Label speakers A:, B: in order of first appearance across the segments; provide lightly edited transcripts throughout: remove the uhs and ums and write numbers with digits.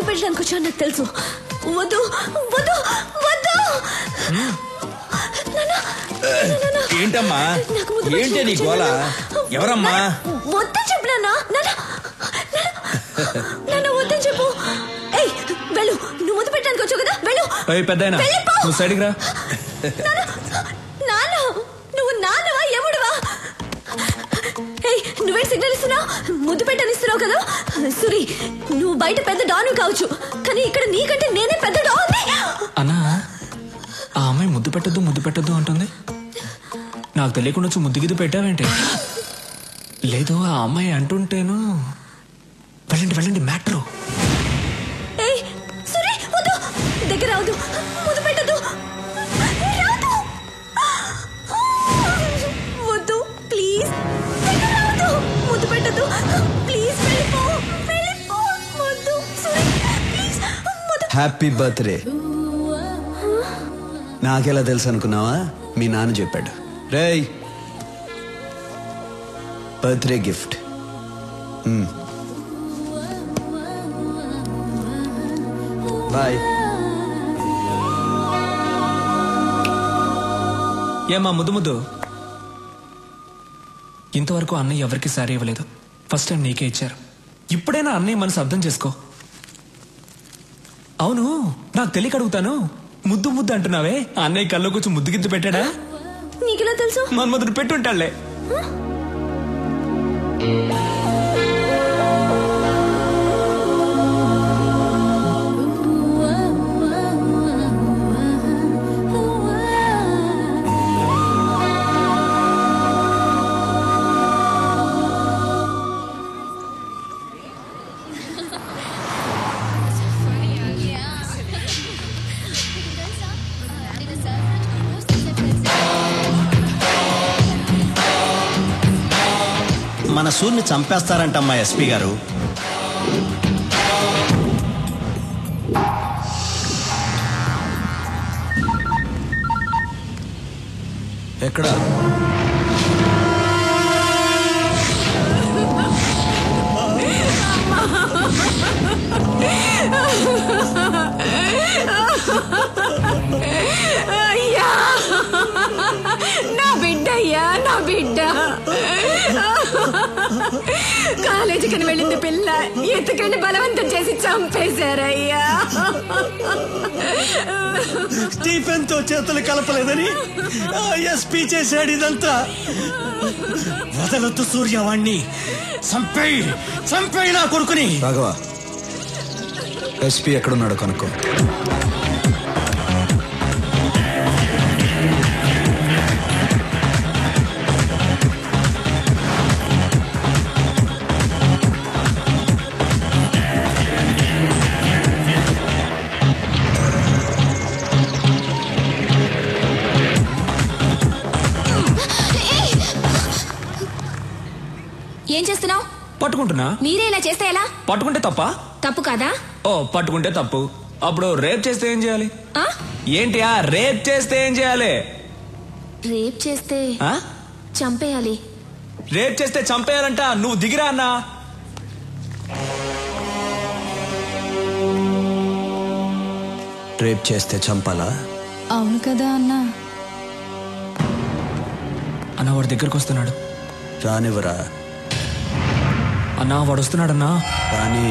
A: పెట్టడానికి వచ్చాను నాకు తెలుసు. వద్దు వద్దు వద్దు.
B: ఏంటమ్మా ఏంటి నీ గోల? ఎవరమ్మా?
A: వద్దని చెప్పు నాన్న. వద్దని చెప్పు. ఏయ్ వెళ్ళు, నువ్వు ముద్దు పెట్టడానికి వచ్చావు కదా, వెళ్ళు.
B: పెద్దాయనా నువ్వు సైడ్కి రా.
A: నాన్న నువ్వు నాన్నవా ఎముడువా? ఏయ్ నువ్వేం సిగ్నల్ ఇస్తున్నావు? ముద్దు పెట్టనిస్తున్నావు కదా. సురి నువ్వు బయట పెద్ద డాను కావచ్చు, కానీ ఇక్కడ నీకంటే నేనే పెద్ద డాన్.
C: అన్నా ఆ అమ్మాయి ముద్దు పెట్టద్దు అంటుంది. నాకు తెలియకుండా వచ్చి ముద్దు గిద్దు పెట్టావేంటి? లేదు ఆ అమ్మాయి అంటుంటేను. వెళ్ళండి మ్యాట్రు.
A: ఏయ్ సురి వద్దు, దగ్గర రావద్దు, ముద్దు పెట్టద్దు, వద్దు ప్లీజ్, దగ్గర రావద్దు, ముద్దు పెట్టద్దు ప్లీజ్, వెళ్ళిపో వద్దు సురి ప్లీజ్.
D: Happy birthday. నాకెలా తెలుసు అనుకున్నావా? మీ నాన్న చెప్పాడు. రేయ్ బర్త్డే గిఫ్ట్. బాయ్.
C: ఏమా ముద్దు ఇంతవరకు అన్నయ్య ఎవరికి సారీ ఇవ్వలేదు. ఫస్ట్ టైం నీకే ఇచ్చారు. ఇప్పుడైనా అన్నయ్య మనసు అర్థం చేసుకో. అవును నాకు తెలియక అడుగుతాను, ముద్దు అంటున్నావే, అన్నయ్య కళ్ళు కూర్చొని ముద్దు గిద్దు పెట్టాడా?
A: నీకెలా తెలుసు?
C: మన్మధుడు పెట్టుంటాళ్లే.
E: మన సూర్ని చంపేస్తారంటమ్మా ఎస్పీ గారు.
D: ఎక్కడ?
A: అయ్యా నా బిడ్డ, అయ్యా నా బిడ్డ. కాలేజీకి వెళ్ళింది పిల్ల, ఎత్తుకండి బలవంతం చేసి చంపేశారయ్యా.
E: స్టీఫెన్ తో చేతులు కలపలేదని ఎస్పీ చేశాడు ఇదంతా. వదలొద్దు సూర్యవాణ్ణి, చంపేయి నా కొడుకుని.
D: రాఘవ, ఎస్పీ ఎక్కడున్నాడు కనుక్కో.
A: ఏం చేస్తున్నావు?
C: పట్టుకుంటున్నా.
A: మీరే ఇలా చేస్తే ఎలా?
C: పట్టుకుంటే తప్ప?
A: తప్పు కాదా?
C: ఓ పట్టుకుంటే తప్పు. అప్పుడు రేప్ చేస్తే ఏం చేయాలి? ఏంటి రేప్ చేస్తే ఏం చేయాలి?
A: రేప్ చేస్తే చంపేయాలి.
C: రేప్ చేస్తే చంపేయాలంట. నువ్వు దిగిరా అన్నా.
D: రేప్ చేస్తే చంపాలా?
A: అవును కదా అన్నా.
C: అన్నా వాడి దగ్గరకు వస్తున్నాడు.
D: రానివరా?
C: అన్నా వాడు వస్తున్నాడన్నా.
D: రాని.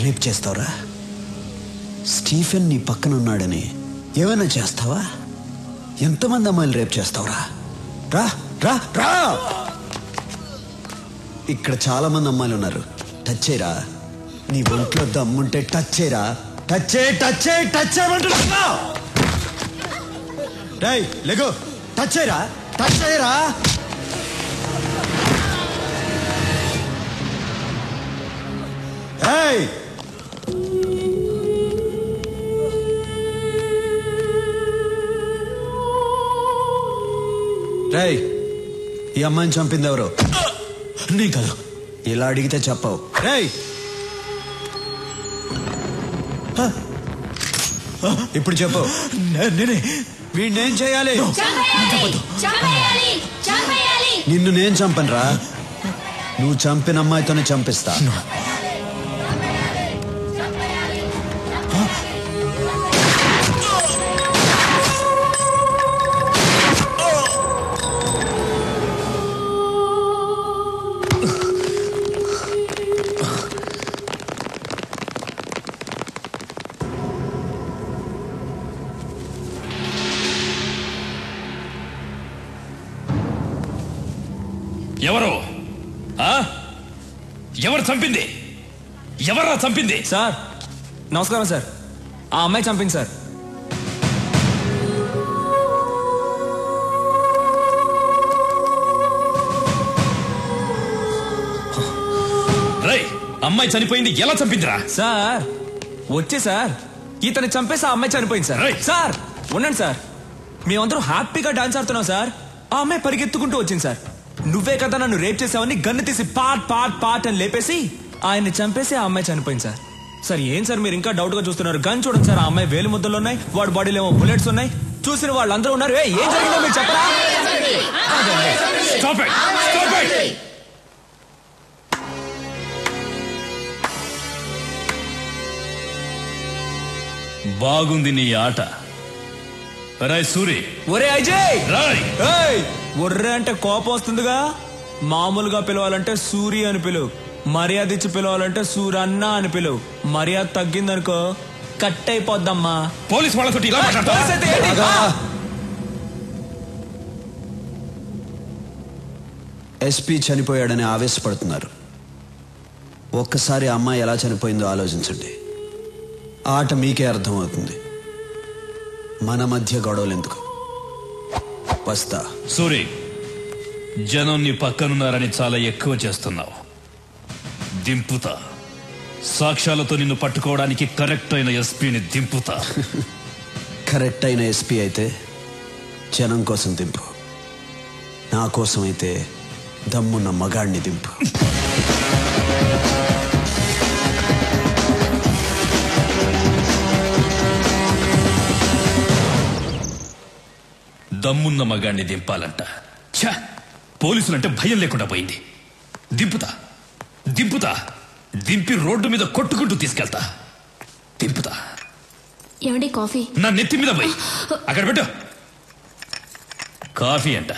D: రేప్ చేస్తావురా? స్టీఫెన్ నీ పక్కన ఉన్నాడని ఏమైనా చేస్తావా? ఎంతమంది అమ్మాయిలు రేప్ చేస్తావురా? రా రా రా. ఇక్కడ చాలా మంది అమ్మాయిలు ఉన్నారు. టచ్ చేయరా. నీ ఒంట్లో దమ్ముంటే టచ్ చేయరా. టచ్ చేయి, టచ్ చేయి, టచ్ చేయమంటున్నా. రేయ్ లెగో, టచ్ చేయరా, టచ్ చేయరా. ఏయ్ రేయ్, ఈ అమ్మాయిని చంపింది ఎవరు?
E: నీ కాదు.
D: ఇలా అడిగితే చెప్పవు. రేయ్ ఇప్పుడు చెప్పు.
E: నేనే.
D: వీడినేం చేయాలి? నిన్ను నేను చంపనురా. నువ్వు చంపిన అమ్మాయితోనే చంపిస్తా.
B: ఎవరు? ఎవరు చంపింది? ఎవర్రా చంపింది?
C: సార్ నమస్కారం సార్. ఆ అమ్మాయి చంపింది సార్.
B: రేయ్, అమ్మాయి చనిపోయింది, ఎలా చంపిందిరా?
C: సార్ వచ్చే సార్, ఇతను చంపేసి ఆ అమ్మాయి చనిపోయింది సార్.
B: రైట్.
C: సార్ ఉండండి సార్, మేమందరం హ్యాపీగా డాన్స్ ఆడుతున్నాం సార్. ఆ అమ్మాయి పరిగెత్తుకుంటూ వచ్చింది సార్. నువ్వే కదా నన్ను రేప్ చేసావని గన్ను తీసి పాట్ పాట్ పాట్ అని లేపేసి ఆయన్ని చంపేసి ఆ అమ్మాయి చనిపోయింది సార్. సార్ ఏం సార్ మీరు ఇంకా డౌట్ గా చూస్తున్నారు? గన్ చూడండి సార్, ఆ అమ్మాయి వేలు ముద్దలు ఉన్నాయి, వాడి బాడీలో ఏమో బుల్లెట్స్ ఉన్నాయి. చూసిన వాళ్ళందరూ ఉన్నారు. ఏం జరిగిందో మీరు చెప్పరా?
B: Stop it! Stop it! బాగుంది నీ ఆట. రాయ్ సూరి.
C: ఒరే అజయ్,
B: రాయ్.
C: ఒర్రే అంటే కోపం వస్తుందిగా. మామూలుగా పిలవాలంటే సూరి అని పిలువు, మర్యాద ఇచ్చి పిలవాలంటే సూరన్న అని పిలువు. మర్యాద తగ్గిందనుకో కట్ అయిపోద్దమ్మా.
B: పోలీస్ వాళ్ళతో ఇలా మాట్లాడతావా?
D: ఎస్పీ చనిపోయాడని ఆవేశపడుతున్నారు. ఒక్కసారి అమ్మాయి ఎలా చనిపోయిందో ఆలోచించండి. ఆట మీకే అర్థమవుతుంది. మన మధ్య గొడవలు ఎందుకు? వస్తా.
B: సూరి, జనం నీ పక్కనున్నారని చాలా ఎక్కువ చేస్తున్నావు. దింపుతా. సాక్ష్యాలతో నిన్ను పట్టుకోవడానికి కరెక్ట్ అయిన ఎస్పీని దింపుతా.
D: కరెక్ట్ అయిన ఎస్పీ అయితే జనం కోసం దింపు. నా కోసం అయితే దమ్మున్న మగాడిని దింపు.
B: దమ్మున్న మగాడిని దింపాలంట. ఛా, పోలీసులంటే భయం లేకుండా పోయింది. దింపుతా దింపుతా, దింపి రోడ్డు మీద కొట్టుకుంటూ తీసుకెళ్తా. దింపుతా.
A: ఏమండి కాఫీ?
B: నా నెత్తి మీద పోయి అక్కడ పెట్టు. కాఫీ అంట.